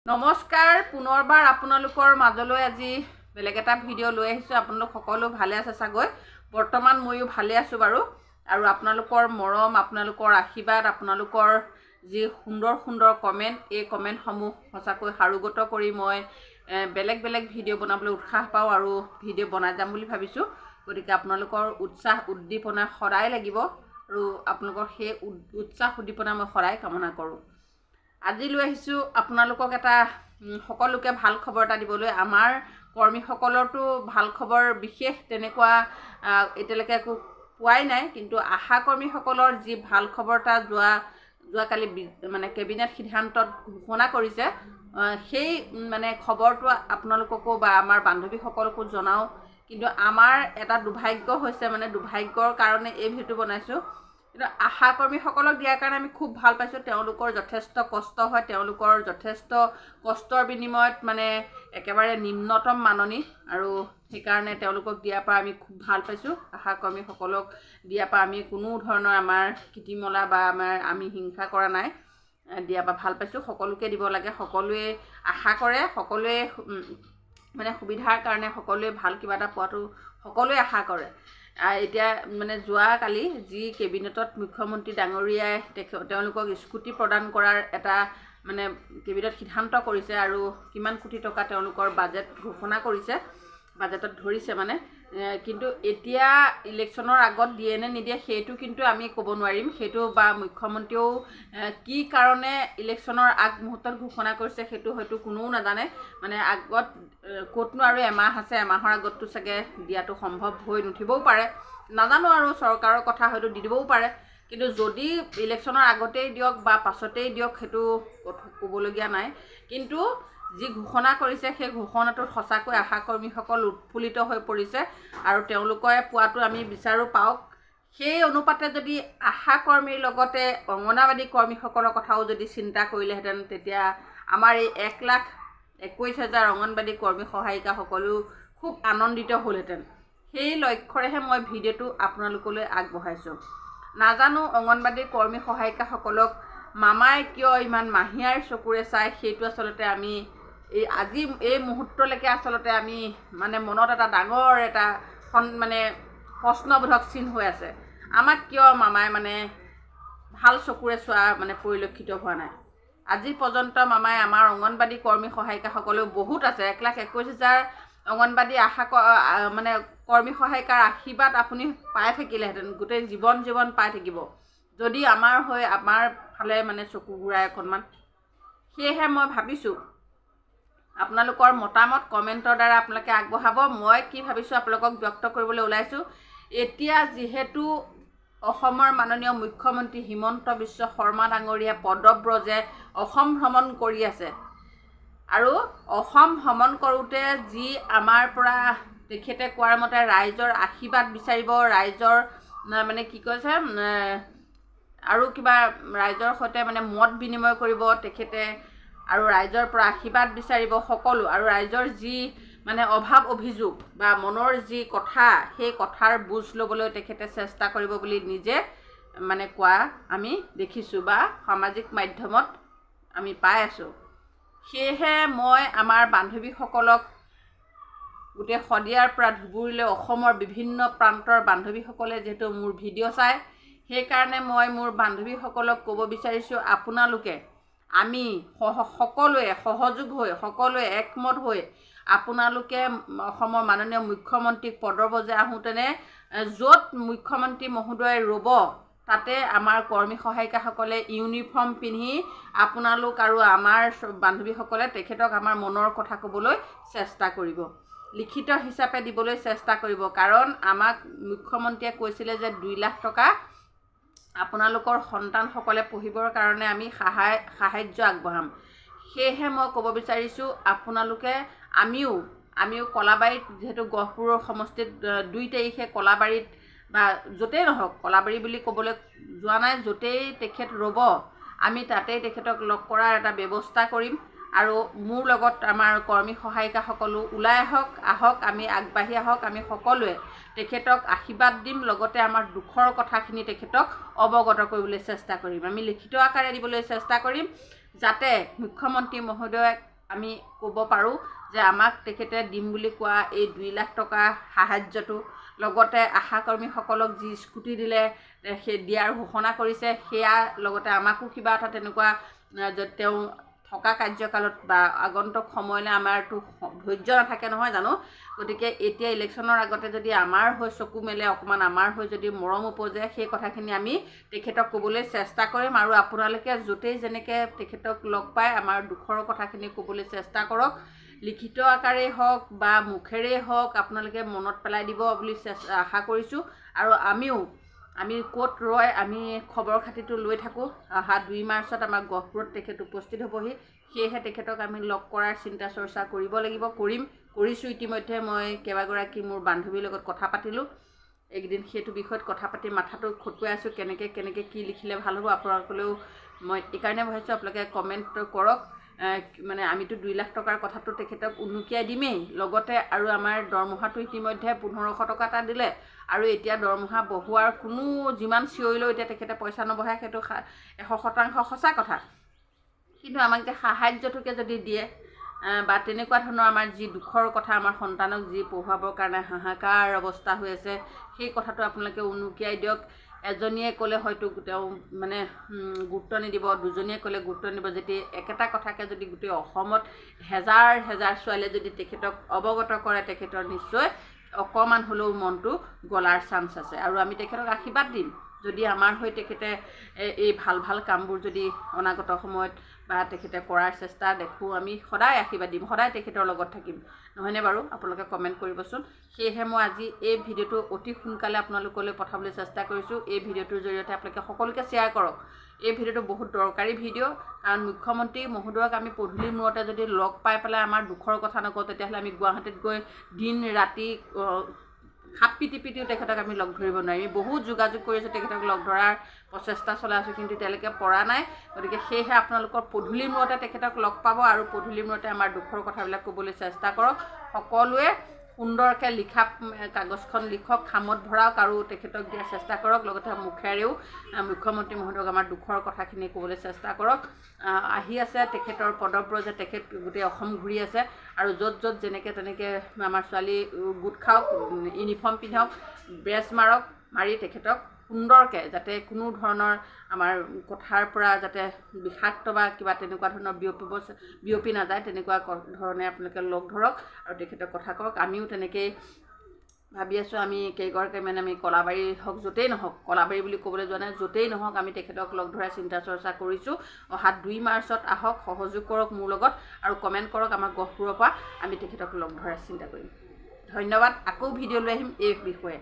নমস্কাৰ পুনৰবাৰ আপোনালোকৰ মাজলৈ আজি বেলেগ এটা ভিডিঅ' লৈ আহিছোঁ। আপোনালোক সকলো ভালে আছে চাগৈ। বৰ্তমান ময়ো ভালে আছোঁ বাৰু। আৰু আপোনালোকৰ মৰম, আপোনালোকৰ আশীৰ্বাদ, আপোনালোকৰ যি সুন্দৰ সুন্দৰ কমেণ্ট, এই কমেণ্টসমূহ সঁচাকৈ সাৰোগত কৰি মই বেলেগ বেলেগ ভিডিঅ' বনাবলৈ উৎসাহ পাওঁ আৰু ভিডিঅ' বনাই যাম বুলি ভাবিছোঁ। গতিকে আপোনালোকৰ উৎসাহ উদ্দীপনা সদায় লাগিব আৰু আপোনালোকৰ সেই উৎসাহ উদ্দীপনা মই সদায় কামনা কৰোঁ। আজি লৈ আহিছোঁ আপোনালোকক এটা সকলোকে ভাল খবৰ এটা দিবলৈ। আমাৰ কৰ্মীসকলৰতো ভাল খবৰ বিশেষ তেনেকুৱা এতিয়ালৈকে একো পোৱাই নাই, কিন্তু আশা কৰ্মীসকলৰ যি ভাল খবৰ এটা যোৱাকালি মানে কেবিনেট সিদ্ধান্তত ঘোষণা কৰিছে, সেই মানে খবৰটো আপোনালোককো বা আমাৰ বান্ধৱীসকলকো জনাওঁ। কিন্তু আমাৰ এটা দুৰ্ভাগ্য হৈছে, মানে দুৰ্ভাগ্যৰ কাৰণে এই ভিডিঅ'টো বনাইছোঁ। কিন্তু আশা কৰ্মীসকলক দিয়াৰ কাৰণে আমি খুব ভাল পাইছোঁ। তেওঁলোকৰ যথেষ্ট কষ্ট হয়, তেওঁলোকৰ যথেষ্ট কষ্টৰ বিনিময়ত মানে একেবাৰে নিম্নতম মাননি, আৰু সেইকাৰণে তেওঁলোকক দিয়াৰ পৰা আমি খুব ভাল পাইছোঁ। আশা কৰ্মীসকলক দিয়াৰ পৰা আমি কোনো ধৰণৰ আমাৰ কীৰ্তিমলা বা আমি হিংসা কৰা নাই, দিয়াৰ পৰা ভাল পাইছোঁ। সকলোকে দিব লাগে, সকলোৱে আশা কৰে, সকলোৱে মানে সুবিধাৰ কাৰণে সকলোৱে ভাল কিবা এটা পোৱাটো সকলোৱে আশা কৰে। এতিয়া মানে যোৱাকালি যি কেবিনেটত মুখ্যমন্ত্ৰী ডাঙৰীয়াই তেওঁলোকক স্কুটি প্ৰদান কৰাৰ এটা মানে কেবিনেট সিদ্ধান্ত কৰিছে, আৰু কিমান কোটি টকা তেওঁলোকৰ বাজেট ঘোষণা কৰিছে, বাজেটত ধৰিছে মানে। কিন্তু এতিয়া ইলেকশ্যনৰ আগত দিয়ে নে নিদিয়ে সেইটো কিন্তু আমি ক'ব নোৱাৰিম। সেইটো বা মুখ্যমন্ত্ৰীয়েও কি কাৰণে ইলেকশ্যনৰ আগমুহূৰ্তত ঘোষণা কৰিছে সেইটো হয়তো কোনেও নাজানে। মানে আগত ক'তনো আৰু এমাহ আছে, এমাহৰ আগততো চাগে দিয়াটো সম্ভৱ হৈ নুঠিবও পাৰে, নাজানো আৰু চৰকাৰৰ কথা হয়তো দি দিবও পাৰে। কিন্তু যদি ইলেকশ্যনৰ আগতেই দিয়ক বা পাছতেই দিয়ক সেইটো ক'বলগীয়া নাই। কিন্তু যি ঘোষণা কৰিছে সেই ঘোষণাটোত সঁচাকৈ আশা কৰ্মীসকল উৎফুল্লিত হৈ পৰিছে, আৰু তেওঁলোকে পোৱাটো আমি বিচাৰোঁ পাওক। সেই অনুপাতে যদি আশা কৰ্মীৰ লগতে অংগনাবাদী কৰ্মীসকলৰ কথাও যদি চিন্তা কৰিলেহেঁতেন, তেতিয়া আমাৰ এই 1,21,000 অংগনবাদী কৰ্মী সহায়িকাসকলো খুব আনন্দিত হ'লহেঁতেন। সেই লক্ষ্যৰেহে মই ভিডিঅ'টো আপোনালোকলৈ আগবঢ়াইছোঁ। নাজানো অংগনবাদী কৰ্মী সহায়িকাসকলক মামাই কিয় ইমান মাহীয়াৰ চকুৰে চায়, সেইটো আচলতে আমি আজি এই মুহূৰ্তলৈকে আচলতে আমি মানে মনত এটা ডাঙৰ এটা মানে প্ৰশ্নবোধক চিন হৈ আছে। আমাক কিয় মামাই মানে ভাল চকুৰে চোৱা মানে পৰিলক্ষিত হোৱা নাই। আজি পৰ্যন্ত মামাই আমাৰ অংগনবাদী কৰ্মী সহায়িকাসকলেও বহুত আছে, 1,21,000 অংগনবাদী আশা মানে কৰ্মী সহায়িকাৰ আশীৰ্বাদ আপুনি পাই থাকিলেহেঁতেন, গোটেই জীৱন পাই থাকিব, যদি আমাৰ হৈ আমাৰ ফালে মানে চকু ঘূৰাই অকণমান। সেয়েহে মই ভাবিছোঁ আপোনালোকৰ মতামত কমেণ্টৰ দ্বাৰা আপোনালোকে আগবঢ়াব। মই কি ভাবিছোঁ আপোনালোকক ব্যক্ত কৰিবলৈ ওলাইছোঁ। এতিয়া যিহেতু অসমৰ মাননীয় মুখ্যমন্ত্ৰী হিমন্ত বিশ্ব শৰ্মা ডাঙৰীয়া পদব্ৰজে অসম ভ্ৰমণ কৰি আছে, আৰু অসম ভ্ৰমণ কৰোঁতে যি আমাৰ পৰা তেখেতে কোৱাৰ মতে ৰাইজৰ আশীৰ্বাদ বিচাৰিব, ৰাইজৰ মানে কি কৈছে আৰু কিবা ৰাইজৰ সৈতে মানে মত বিনিময় কৰিব তেখেতে, আৰু ৰাইজৰ পৰা আশীৰ্বাদ বিচাৰিব সকলো, আৰু ৰাইজৰ যি মানে অভাৱ অভিযোগ বা মনৰ যি কথা, সেই কথাৰ বুজ ল'বলৈ তেখেতে চেষ্টা কৰিব বুলি নিজে মানে কোৱা আমি দেখিছোঁ বা সামাজিক মাধ্যমত আমি পাই আছোঁ। সেয়েহে মই আমাৰ বান্ধৱীসকলক গোটেই শদিয়াৰ পৰা ধুবুৰীলৈ অসমৰ বিভিন্ন প্ৰান্তৰ বান্ধৱীসকলে যিহেতু মোৰ ভিডিঅ' চায়, সেইকাৰণে মই মোৰ বান্ধৱীসকলক ক'ব বিচাৰিছোঁ, আপোনালোকে আমি সকলোৱে সহযোগ হৈ, সকলোৱে একমত হৈ আপোনালোকে অসমৰ মাননীয় মুখ্যমন্ত্ৰীক পদব্ৰজে আহোঁতেনে য'ত মুখ্যমন্ত্ৰী মহোদয় ৰ'ব, তাতে আমাৰ কৰ্মী সহায়িকাসকলে ইউনিফৰ্ম পিন্ধি আপোনালোক আৰু আমাৰ বান্ধৱীসকলে তেখেতক আমাৰ মনৰ কথা ক'বলৈ চেষ্টা কৰিব, লিখিত হিচাপে দিবলৈ চেষ্টা কৰিব। কাৰণ আমাক মুখ্যমন্ত্ৰীয়ে কৈছিলে যে 2 লাখ টকা আপোনালোকৰ সন্তানসকলে পঢ়িবৰ কাৰণে আমি সাহাৰ্য আগবঢ়াম। সেয়েহে মই ক'ব বিচাৰিছোঁ আপোনালোকে আমিও কলাবাৰীত, যিহেতু গহপুৰৰ সমষ্টিত 2 তাৰিখে কলাবাৰীত বা য'তেই নহওক, কলাবাৰী বুলি ক'বলৈ যোৱা নাই, য'তেই তেখেত ৰ'ব আমি তাতেই তেখেতক লগ কৰাৰ এটা ব্যৱস্থা কৰিম। আৰু মোৰ লগত আমাৰ কৰ্মী সহায়িকাসকলো ওলাই আহক, আমি আগবাঢ়ি আহক, আমি সকলোৱে তেখেতক আশীৰ্বাদ দিম, লগতে আমাৰ দুখৰ কথাখিনি তেখেতক অৱগত কৰিবলৈ চেষ্টা কৰিম, আমি লিখিত আকাৰে দিবলৈ চেষ্টা কৰিম, যাতে মুখ্যমন্ত্ৰী মহোদয়ে আমি ক'ব পাৰোঁ যে আমাক তেখেতে দিম বুলি কোৱা এই 2 লাখ টকা সাহায্যটো, লগতে আশাকৰ্মীসকলক যি স্কুটি দিলে সেই দিয়াৰ ঘোষণা কৰিছে, সেয়া লগতে আমাকো কিবা এটা তেনেকুৱা তেওঁ থকা কাৰ্যকালত বা আগন্তুক সময়লৈ আমাৰতো ধৈৰ্য নাথাকে নহয় জানো। গতিকে এতিয়া ইলেকশ্যনৰ আগতে যদি আমাৰ হৈ চকু মেলে, অকণমান আমাৰ হৈ যদি মৰম উপজে, সেই কথাখিনি আমি তেখেতক ক'বলৈ চেষ্টা কৰিম। আৰু আপোনালোকে য'তেই যেনেকৈ তেখেতক লগ পায় আমাৰ দুখৰ কথাখিনি ক'বলৈ চেষ্টা কৰক। লিখিত আকাৰেই হওক বা মুখেৰেই হওক আপোনালোকে মনত পেলাই দিব বুলি আশা কৰিছোঁ। আৰু আমি ক'ত ৰয় আমি খবৰ খাতিটো লৈ থাকোঁ। অহা 2 মাৰ্চত আমাৰ গহপুৰত তেখেত উপস্থিত হ'বহি। সেয়েহে তেখেতক আমি লগ কৰাৰ চিন্তা চৰ্চা কৰিব লাগিব, কৰিছোঁ ইতিমধ্যে। মই কেইবাগৰাকী মোৰ বান্ধৱীৰ লগত কথা পাতিলোঁ। এইকেইদিন সেইটো বিষয়ত কথা পাতি মাথাটো খটুৱাই আছোঁ, কেনেকৈ কি লিখিলে ভাল হ'ব। আপোনালোকলৈও মই এইকাৰণে ভাবিছোঁ আপোনালোকে কমেণ্ট কৰক। মানে আমিতো 2 লাখ টকাৰ কথাটো তেখেতক উনুকিয়াই দিমেই, লগতে আৰু আমাৰ দৰমহাটো ইতিমধ্যে 1500 টকা এটা দিলে। আৰু এতিয়া দৰমহা বঢ়োৱাৰ কোনো যিমান চিঞৰিলেও এতিয়া তেখেতে পইচা নবঢ়ায়, সেইটো 100% সঁচা কথা। কিন্তু আমাক যে সাহায্যটোকে যদি দিয়ে বা তেনেকুৱা ধৰণৰ আমাৰ যি দুখৰ কথা, আমাৰ সন্তানক যি পঢ়ুৱাবৰ কাৰণে হাহাকাৰ অৱস্থা হৈ আছে, সেই কথাটো আপোনালোকে উনুকিয়াই দিয়ক। এজনীয়ে ক'লে হয়তো তেওঁ মানে গুৰুত্ব নিদিব, দুজনীয়ে ক'লে গুৰুত্ব নিদিব। যদি একেটা কথাকে যদি গোটেই অসমত হেজাৰ হেজাৰ ছোৱালীয়ে যদি তেখেতক অৱগত কৰে, তেখেতৰ নিশ্চয় অকণমান হ'লেও মনটো গলাৰ চান্স আছে। আৰু আমি তেখেতক আশীৰ্বাদ দিম যদি আমাৰ হৈ তেখেতে এই ভাল কামবোৰ যদি অনাগত সময়ত বা তেখেতে কৰাৰ চেষ্টা দেখোঁ, আমি সদায় আশীৰ্বাদ দিম, সদায় তেখেতৰ লগত থাকিম, নহয়নে বাৰু? আপোনালোকে কমেণ্ট কৰিবচোন। সেয়েহে মই আজি এই ভিডিঅ'টো অতি সোনকালে আপোনালোকলৈ পঠাবলৈ চেষ্টা কৰিছোঁ। এই ভিডিঅ'টোৰ জৰিয়তে আপোনালোকে সকলোকে শ্বেয়াৰ কৰক। এই ভিডিঅ'টো বহুত দৰকাৰী ভিডিঅ', কাৰণ মুখ্যমন্ত্ৰী মহোদয়ক আমি পদূলিৰ মূৰতে যদি লগ পাই পেলাই আমাৰ দুখৰ কথা নকওঁ, তেতিয়াহ'লে আমি গুৱাহাটীত গৈ দিন ৰাতি খাপ পিটিও তেখেতক আমি লগ ধৰিব নোৱাৰিম। আমি বহুত যোগাযোগ কৰি আছোঁ, তেখেতক লগ ধৰাৰ প্ৰচেষ্টা চলাই আছোঁ, কিন্তু এতিয়ালৈকে পৰা নাই। গতিকে সেয়েহে আপোনালোকৰ পদূলিৰ মূৰতে তেখেতক লগ পাব আৰু পদূলিৰ মূৰতে আমাৰ দুখৰ কথাবিলাক ক'বলৈ চেষ্টা কৰক। সকলোৱে সুন্দৰকৈ লিখা কাগজখন লিখক, খামত ভৰাওক আৰু তেখেতক দিয়াৰ চেষ্টা কৰক। লগতে মুখেৰেও মুখ্যমন্ত্ৰী মহোদয়ক আমাৰ দুখৰ কথাখিনি ক'বলৈ চেষ্টা কৰক। আহি আছে তেখেতৰ পদব্ৰজে, তেখেত গোটেই অসম ঘূৰি আছে আৰু য'ত যেনেকৈ তেনেকৈ আমাৰ ছোৱালী গোট খাওক, ইউনিফৰ্ম পিন্ধক, বেজ মাৰক, মাৰি তেখেতক সুন্দৰকৈ যাতে কোনো ধৰণৰ আমাৰ কথাৰ পৰা যাতে বিষাক্ত বা কিবা তেনেকুৱা ধৰণৰ বিয়পি নাযায়, তেনেকুৱা ধৰণে আপোনালোকে লগ ধৰক আৰু তেখেতক কথা কওক। আমিও তেনেকেই ভাবি আছোঁ। আমি কেইগৰাকী মানে আমি কলাবাৰী হওক, য'তেই নহওক, কলাবাৰী বুলি ক'বলৈ যোৱা নাই, য'তেই নহওক আমি তেখেতক লগ ধৰাৰ চিন্তা চৰ্চা কৰিছোঁ। অহা 2 মাৰ্চত আহক, সহযোগ কৰক মোৰ লগত আৰু কমেণ্ট কৰক। আমাৰ গহপুৰৰ পৰা আমি তেখেতক লগ ধৰাৰ চিন্তা কৰিম। ধন্যবাদ। আকৌ ভিডিঅ' লৈ আহিম এই বিষয়ে।